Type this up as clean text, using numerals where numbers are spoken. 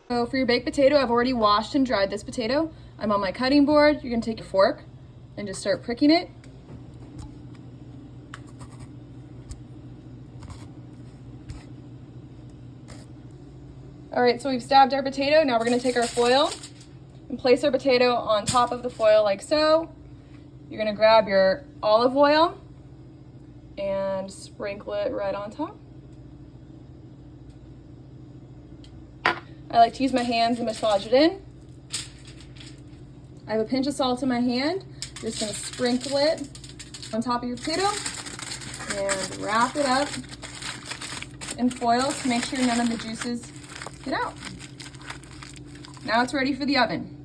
So for your baked potato, I've already washed and dried this potato. I'm on my cutting board. You're gonna take your fork and just start pricking it. All right, so we've stabbed our potato. Now we're gonna take our foil and place our potato on top of the foil like so. You're gonna grab your olive oil and sprinkle it right on top. I like to use my hands and massage it in. I have a pinch of salt in my hand. You're just gonna sprinkle it on top of your potato and wrap it up in foil to make sure none of the juices get out. Now it's ready for the oven.